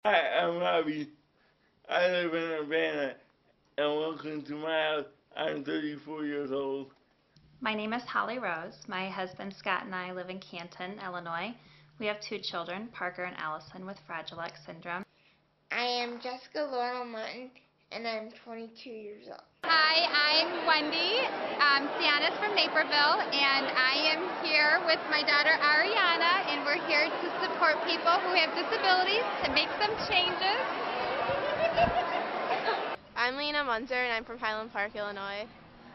Hi, I'm Robbie. I live in Urbana, and welcome to my house. I'm 34 years old. My name is Holly Rose. My husband Scott and I live in Canton, Illinois. We have 2 children, Parker and Allison, with Fragile X syndrome. I am Jessica Laurel Martin, and I'm 22 years old. Hi, I'm Wendy Sianis from Naperville, and I am here with my daughter Ariana, and we're here to support people who have disabilities, to make some changes. I'm Lena Munzer, and I'm from Highland Park, Illinois.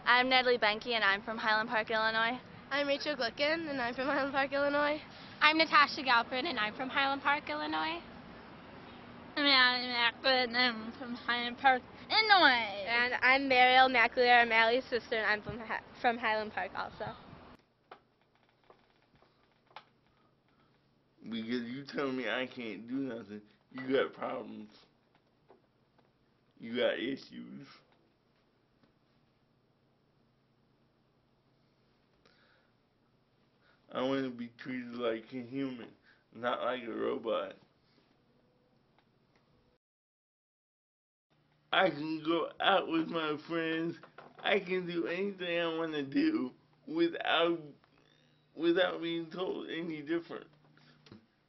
I'm Natalie Benke, and I'm from Highland Park, Illinois. I'm Rachel Glicken, and I'm from Highland Park, Illinois. I'm Natasha Galpin, and I'm from Highland Park, Illinois. I'm Allie Macklin, and I'm from Highland Park, Illinois. And I'm Mariel McAleer, I'm Allie's sister, and I'm from Highland Park also. Because you tell me I can't do nothing, you got problems. You got issues. I want to be treated like a human, not like a robot. I can go out with my friends. I can do anything I want to do without being told any different.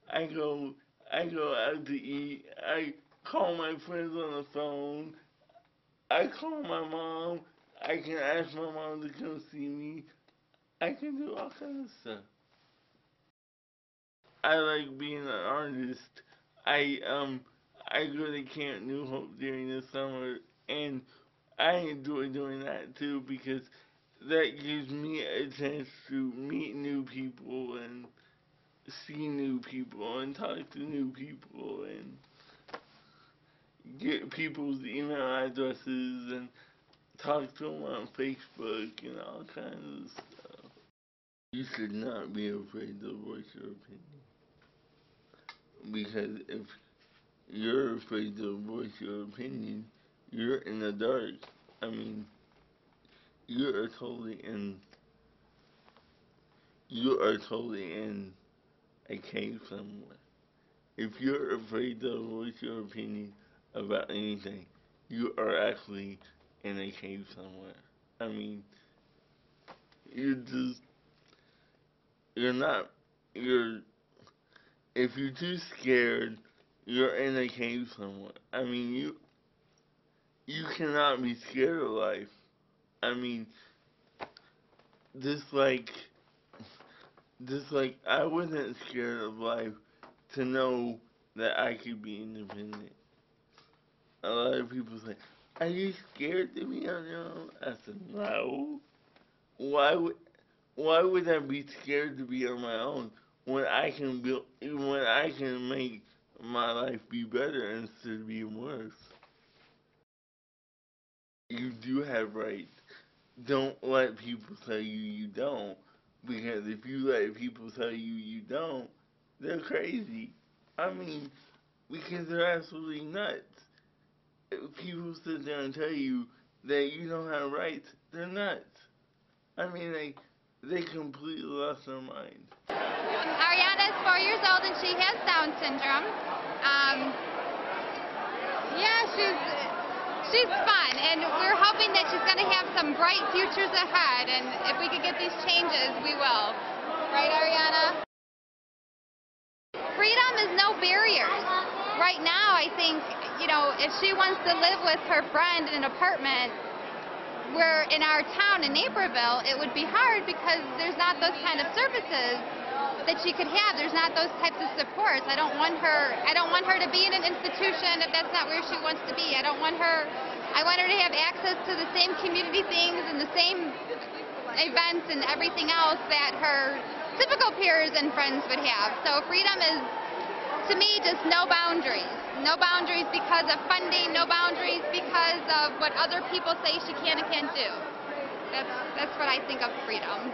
I go out to eat. I call my friends on the phone. I call my mom. I can ask my mom to come see me. I can do all kinds of stuff. I like being an artist. I go to Camp New Hope during the summer, and I enjoy doing that too because that gives me a chance to meet new people and see new people and talk to new people and get people's email addresses and talk to them on Facebook and all kinds of stuff. You should not be afraid to voice your opinion. Because if you're afraid to voice your opinion, you're in the dark. I mean, you are totally in a cave somewhere. If you're afraid to voice your opinion about anything, you are actually in a cave somewhere. I mean, if you're too scared, you're in a cave somewhere. I mean, you cannot be scared of life. I mean, just like I wasn't scared of life to know that I could be independent. A lot of people say, "Are you scared to be on your own?" I said, "No. Why would I be scared to be on my own when I can make my life be better instead of being worse?" You do have rights. Don't let people tell you don't, because if you let people tell you don't, they're crazy. I mean, because they're absolutely nuts. If people sit there and tell you that you don't have rights, they're nuts. I mean, they completely lost their mind. Ariana is 4 years old, and she has Down syndrome. She's fun, and we're hoping that she's going to have some bright futures ahead, and if we could get these changes, we will. Right, Ariana? Freedom is no barriers. Right now, I think, if she wants to live with her friend in an apartment, where in our town in Naperville, it would be hard because there's not those kind of services that she could have. There's not those types of supports. I don't want her to be in an institution if that's not where she wants to be. I want her to have access to the same community things and the same events and everything else that her typical peers and friends would have. So freedom is, to me, just no boundaries. No boundaries because of funding, no boundaries because of what other people say she can and can't do. That's what I think of freedom.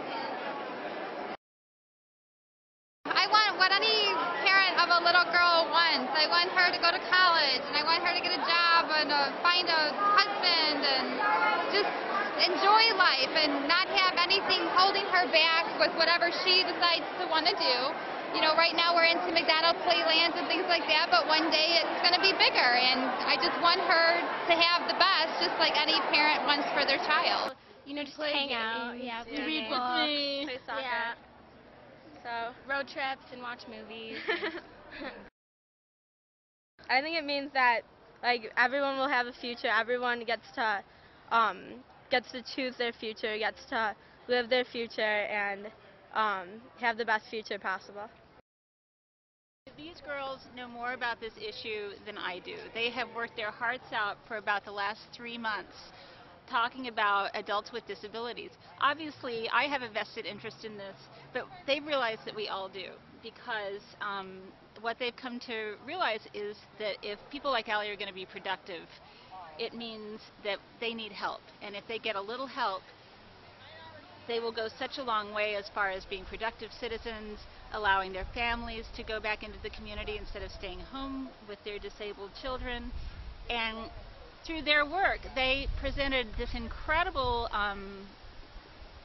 I want what any parent of a little girl wants. I want her to go to college, and I want her to get a job and find a husband and just enjoy life and not have anything holding her back with whatever she decides to want to do. Right now we're into McDonald's playlands and things like that, but one day it's going to be bigger, and I just want her to have the best, just like any parent wants for their child. You know, just hang out, read With books, me. Play soccer. yeah, So road trips and watch movies. I think it means that like everyone will have a future. Everyone gets to choose their future, gets to live their future, and have the best future possible. These girls know more about this issue than I do. They have worked their hearts out for about the last 3 months talking about adults with disabilities. Obviously, I have a vested interest in this, but they realize that we all do, because what they've come to realize is that if people like Allie are going to be productive, it means that they need help. And if they get a little help, they will go such a long way as far as being productive citizens, allowing their families to go back into the community instead of staying home with their disabled children. And through their work, they presented this incredible,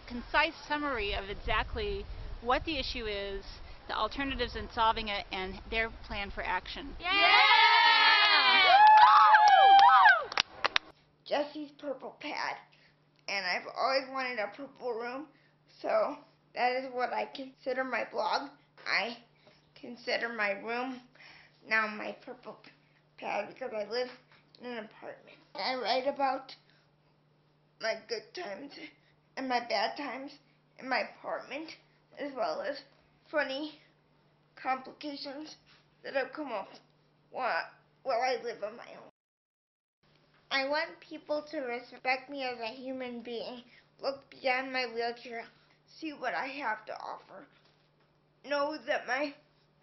concise summary of exactly what the issue is, the alternatives in solving it, and their plan for action. Jesse's purple pad, and I've always wanted a purple room, so that is what I consider my blog. I consider my room now my purple pad because I live in an apartment. I write about my good times and my bad times in my apartment, as well as funny complications that have come up while I live on my own. I want people to respect me as a human being, look beyond my wheelchair, see what I have to offer, know that my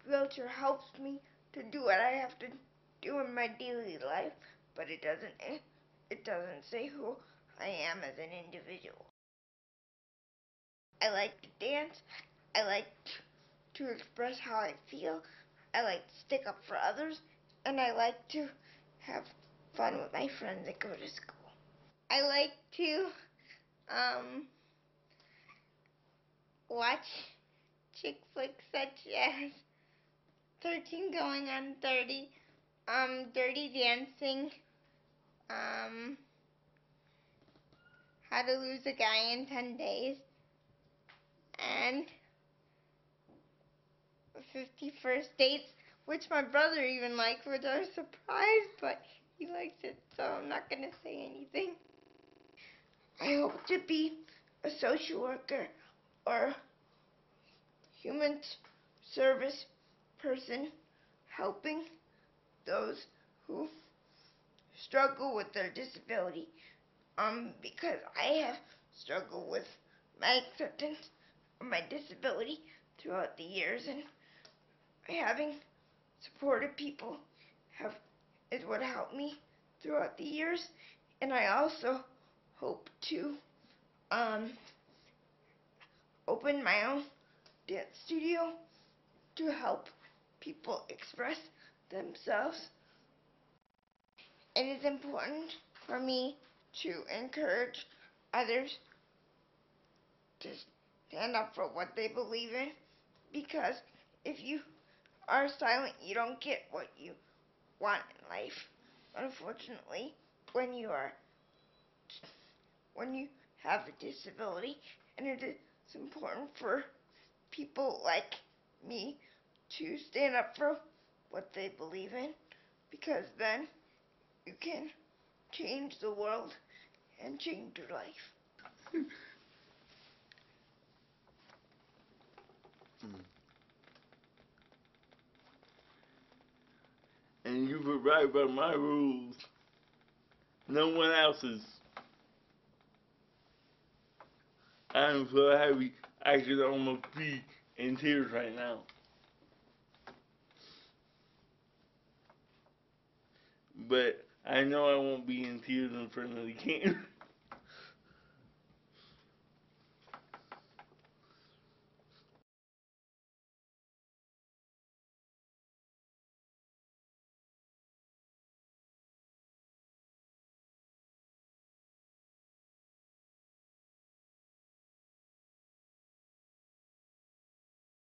wheelchair helps me to do what I have to do in my daily life, but it doesn't say who I am as an individual. I like to dance, I like to express how I feel, I like to stick up for others, and I like to have fun with my friends that go to school. I like to watch chick flicks such as 13 Going on 30, Dirty Dancing, How to Lose a Guy in 10 Days, and 50 First Dates, which my brother even likes, which I was surprised, but he likes it, so I'm not going to say anything. I hope to be a social worker or human service person helping those who struggle with their disability, because I have struggled with my acceptance of my disability throughout the years, and having supportive people is what helped me throughout the years. And I also hope to open my own dance studio to help people express themselves. It is important for me to encourage others to stand up for what they believe in, because if you are silent, you don't get what you want in life. Unfortunately, when you have a disability, and it is important for people like me to stand up for what they believe in, because then you can change the world and change your life. And you would write by my rules, no one else's. I'm so happy I could almost be in tears right now. But I know I won't be in tears in front of the camera.